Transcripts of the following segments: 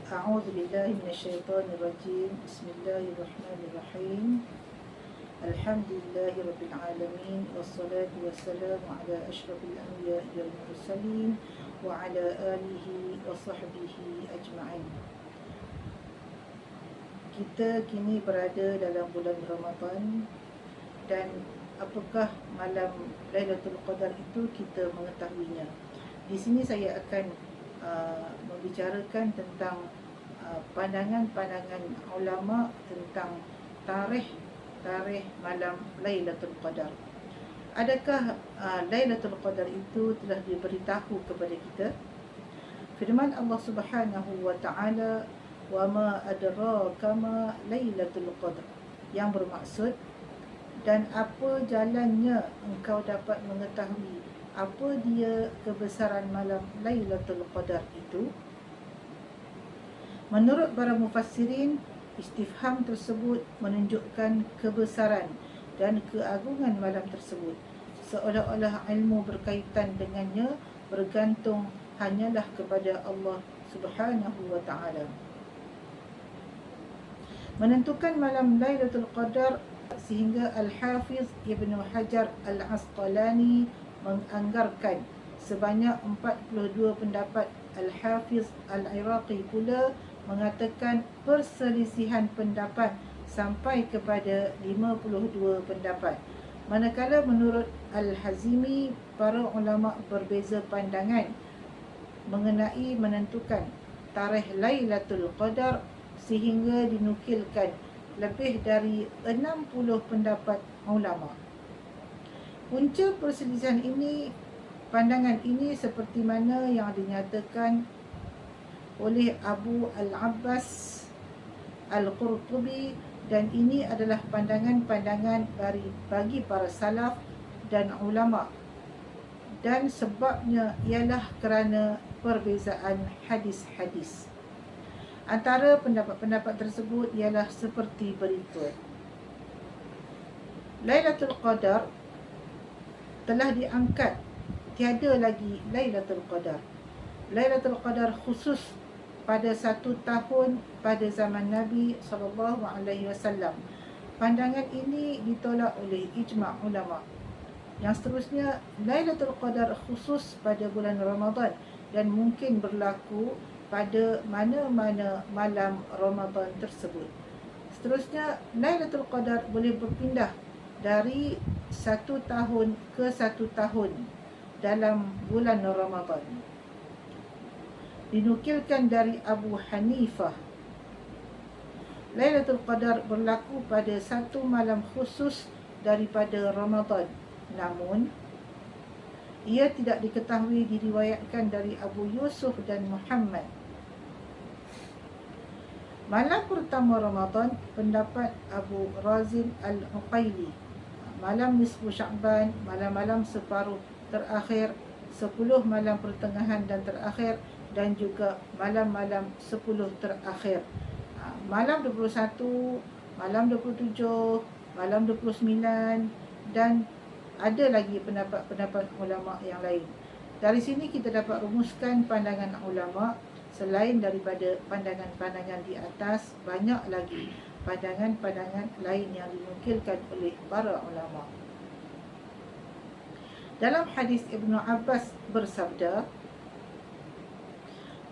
أعوذ بالله من الشيطان الرجيم. بسم الله الرحمن الرحيم. الحمد لله رب العالمين، والصلاة والسلام على أشرف الأنبياء والمرسلين وعلى آله وصحبه أجمعين. Kita kini berada dalam bulan Ramadan, dan apakah malam Lailatul Qadar itu kita mengetahuinya. Di sini saya akan membicarakan tentang pandangan-pandangan ulama tentang tarikh malam Lailatul Qadar. Adakah Lailatul Qadar itu telah diberitahu kepada kita? Firman Allah Subhanahu wa taala, "Wa ma adraka ma Lailatul Qadar," yang bermaksud, dan apa jalannya engkau dapat mengetahui apa dia kebesaran malam Lailatul Qadar itu? Menurut para mufassirin, istifham tersebut menunjukkan kebesaran dan keagungan malam tersebut, seolah-olah ilmu berkaitan dengannya bergantung hanyalah kepada Allah Subhanahu wa taala. Menentukan malam Lailatul Qadar sehingga Al-Hafiz Ibn Hajar Al-Asqalani menganggarkan sebanyak 42 pendapat. Al-Hafiz Al-Iraqi pula mengatakan perselisihan pendapat sampai kepada 52 pendapat. Manakala menurut Al-Hazimi, para ulama berbeza pandangan mengenai menentukan tarikh Lailatul Qadar sehingga dinukilkan lebih dari 60 pendapat ulama. Punca perselisihan ini, pandangan ini seperti mana yang dinyatakan oleh Abu Al-Abbas Al-Qurtubi, dan ini adalah pandangan-pandangan bagi para salaf dan ulama, dan sebabnya ialah kerana perbezaan hadis-hadis. Antara pendapat-pendapat tersebut ialah seperti berikut. Lailatul Qadar telah diangkat, tiada lagi Lailatul Qadar. Lailatul Qadar khusus pada 1 tahun pada zaman Nabi SAW. Pandangan ini ditolak oleh ijma' ulama. Yang seterusnya, Lailatul Qadar khusus pada bulan Ramadan dan mungkin berlaku pada mana-mana malam Ramadan tersebut. Seterusnya, Lailatul Qadar boleh berpindah dari 1 tahun ke 1 tahun dalam bulan Ramadan. Dinukilkan dari Abu Hanifah, Lailatul Qadar berlaku pada 1 malam khusus daripada Ramadan. Namun, ia tidak diketahui diriwayatkan dari Abu Yusuf dan Muhammad. Malam pertama Ramadan, pendapat Abu Razin Al-Uqaili. Malam nisfu Sya'ban, malam-malam separuh terakhir, 10 malam pertengahan dan terakhir, dan juga malam-malam 10 terakhir. Malam 21, malam 27, malam 29, dan ada lagi pendapat-pendapat ulama yang lain. Dari sini kita dapat rumuskan pandangan ulama. Selain daripada pandangan-pandangan di atas, banyak lagi pandangan-pandangan lain yang dinukilkan oleh para ulama. Dalam hadis Ibnu Abbas bersabda,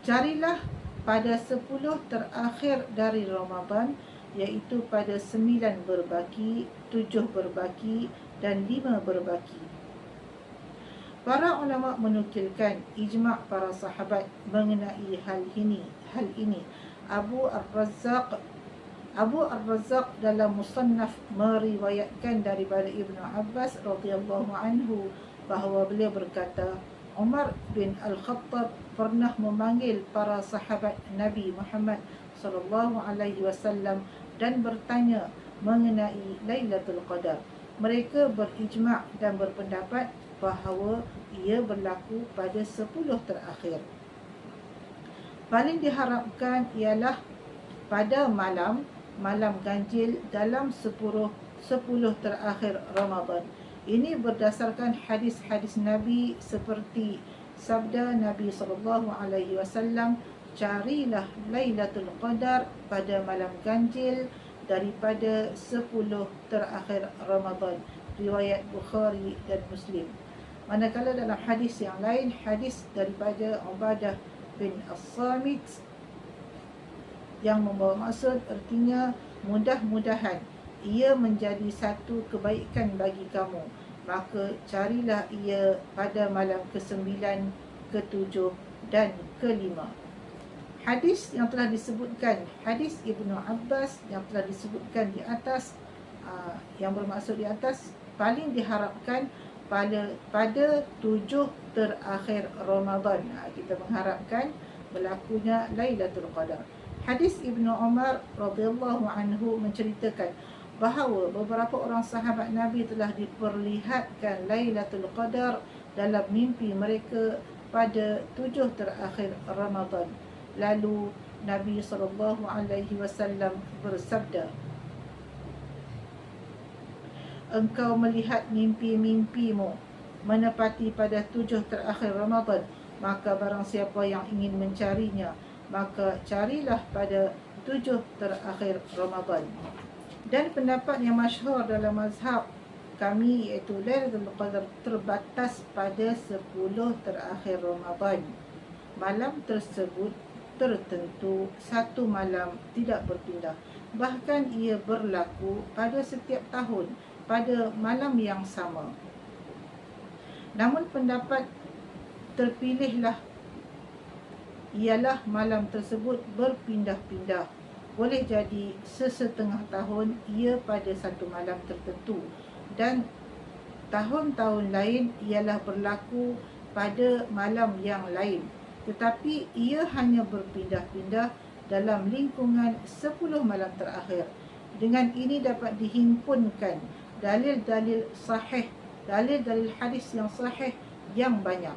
"Carilah pada 10 terakhir dari Ramadan, iaitu pada 9 berbaki, 7 berbaki, dan 5 berbaki." Para ulama menukilkan ijma' para sahabat mengenai hal ini. Abu Ar-Razzaq dalam Musannaf meriwayatkan daripada Ibnu Abbas radhiyallahu anhu bahawa beliau berkata, Umar bin Al-Khattab pernah memanggil para sahabat Nabi Muhammad sallallahu alaihi wasallam dan bertanya mengenai Lailatul Qadar. Mereka berijma' dan berpendapat bahawa ia berlaku pada 10 terakhir. Paling diharapkan ialah pada malam ganjil dalam 10 terakhir Ramadan. Ini berdasarkan hadis-hadis Nabi seperti sabda Nabi SAW, carilah Lailatul Qadar pada malam ganjil daripada 10 terakhir Ramadan. Riwayat Bukhari dan Muslim. Manakala dalam hadis yang lain, hadis daripada Ubadah bin As-Samit yang membawa maksud artinya mudah-mudahan ia menjadi satu kebaikan bagi kamu, maka carilah ia pada malam ke-9, ke-7 dan ke-5. Hadis yang telah disebutkan, hadis Ibnu Abbas yang telah disebutkan di atas, yang bermaksud di atas, paling diharapkan pada 7 terakhir Ramadan. Kita mengharapkan berlakunya Lailatul Qadar. Hadis Ibnu Umar radhiyallahu anhu menceritakan bahawa beberapa orang sahabat Nabi telah diperlihatkan Lailatul Qadar dalam mimpi mereka pada 7 terakhir Ramadan. Lalu Nabi SAW bersabda, engkau melihat mimpi-mimpimu menepati pada 7 terakhir Ramadan, maka barang siapa yang ingin mencarinya, maka carilah pada 7 terakhir Ramadan. Dan pendapat yang masyhur dalam mazhab kami iaitu Lailatul Qadar terbatas pada 10 terakhir Ramadan. Malam tersebut tertentu, satu malam tidak berpindah. Bahkan ia berlaku pada setiap tahun pada malam yang sama. Namun pendapat terpilihlah ialah malam tersebut berpindah-pindah. Boleh jadi sesetengah tahun ia pada satu malam tertentu, dan tahun-tahun lain ialah berlaku pada malam yang lain. Tetapi ia hanya berpindah-pindah dalam lingkungan 10 malam terakhir. Dengan ini dapat dihimpunkan dalil-dalil sahih, dalil-dalil hadis yang sahih yang banyak.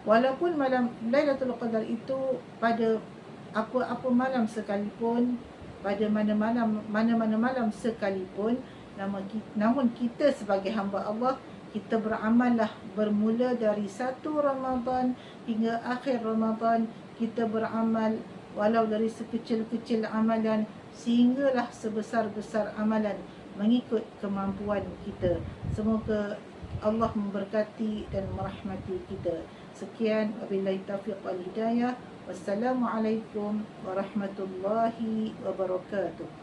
Walaupun malam Lailatul Qadar itu pada apa-apa malam sekalipun, pada mana-mana malam sekalipun, namun kita sebagai hamba Allah, kita beramallah bermula dari 1 Ramadan hingga akhir Ramadan. Kita beramal walau dari sekecil-kecil amalan sehinggalah sebesar-besar amalan mengikut kemampuan kita. Semoga Allah memberkati dan merahmati kita. Sekian, wabillahi taufiq wal hidayah. Wassalamualaikum warahmatullahi wabarakatuh.